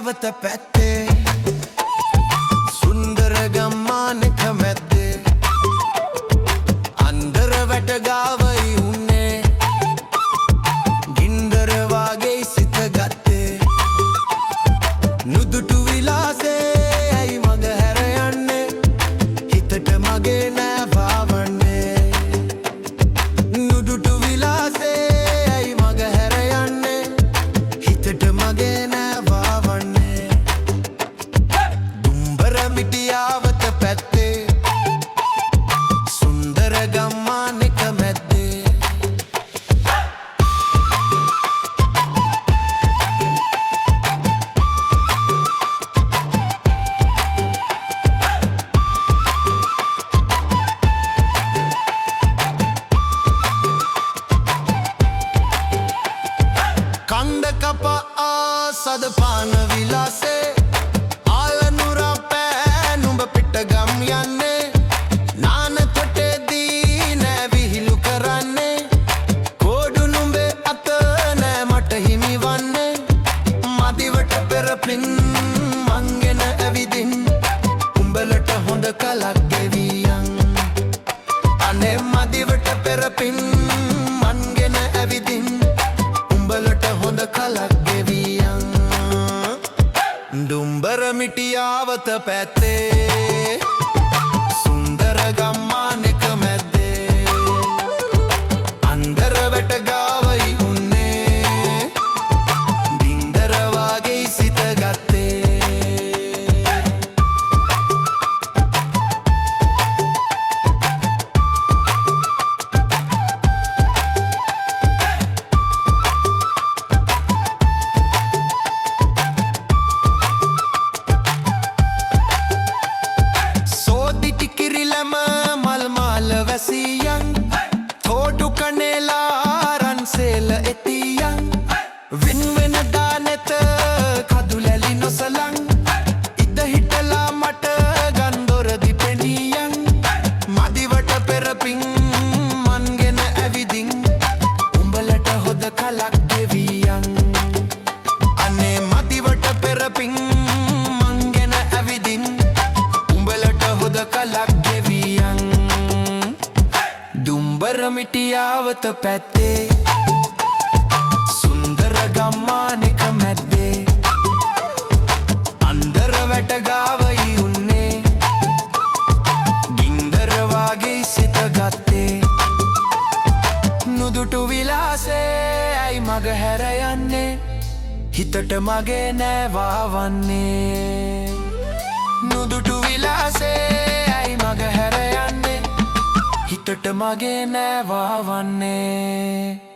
මිටියාවත පැත්තේ සුන්දර ගම්මානක මැද්දේ අන්දර වැට ගාවයි උන්නේ ගින්දර වාගේ සිත ගත්තේ නුදුටු විලාසේ ඇයි මග හැර යන්නේ හිතට මගේ නෑ වාවන්නේ නුදුටු විලාසේ ඇයි මග හැර යන්නේ හිතට මගේ නෑ වාවන්නේ දුම්බර මිටියාවත පැත්තේ සුන්දර ගම්මානක මැද්දේ කණ්ඩ කපා සද පාන විලාසේ ආලනුරා පෑ නුඹ පිට ගම් යන්නේ නාන තොටේදී නෑ විහිළු කරන්නේ කෝඩු නුඹේ අත නෑ මට හිමි වන්නේ මදිවට පෙරපින් මංගෙන ඇවිදින් උඹලට හොඳ කලක් ගෙවියන් අනේ මදිවට පෙරපින් මංගෙන ඇවිදින් උඹලට හොඳ කලක් ගෙවියන් දුම්බර මිටියාවත පැත්තේ සුන්දර ගම්මානක මැද්දේ අන්දර වැට ගාවයි උන්නේ ගින්දර වාගේ සිත ගත්තේ වැසියන් තෝඩු කනේලා රන්සේල එතියන් වින්වෙන දානෙත කදුලැලි නොසලන් ඉද හිටලා මට ගන්දොරදි පෙනියන් මදිවට පෙරපින් මන්ගෙන ඇවිදින් උඹලට හොද කලක් ගෙවියන් අනේ මදිවට පෙරපින් මන්ගෙන ඇවිදින් උඹලට හොද කලක් ගෙවියන් දුම්බර මිටියාවත පැත්තේ සුන්දර ගම්මානක මැද්දේ අන්දර වැට ගාවයි උන්නේ ගින්දර වාගේ සිත ගත්තේ නුදුටු විලාසේ ඇයි මග හැර යන්නේ හිතට මගේ නෑ වාවන්නේ නුදුටු විලාසේ ඇයි මග හැර යන්නේ හිතට මගේ නෑ වාවන්නේ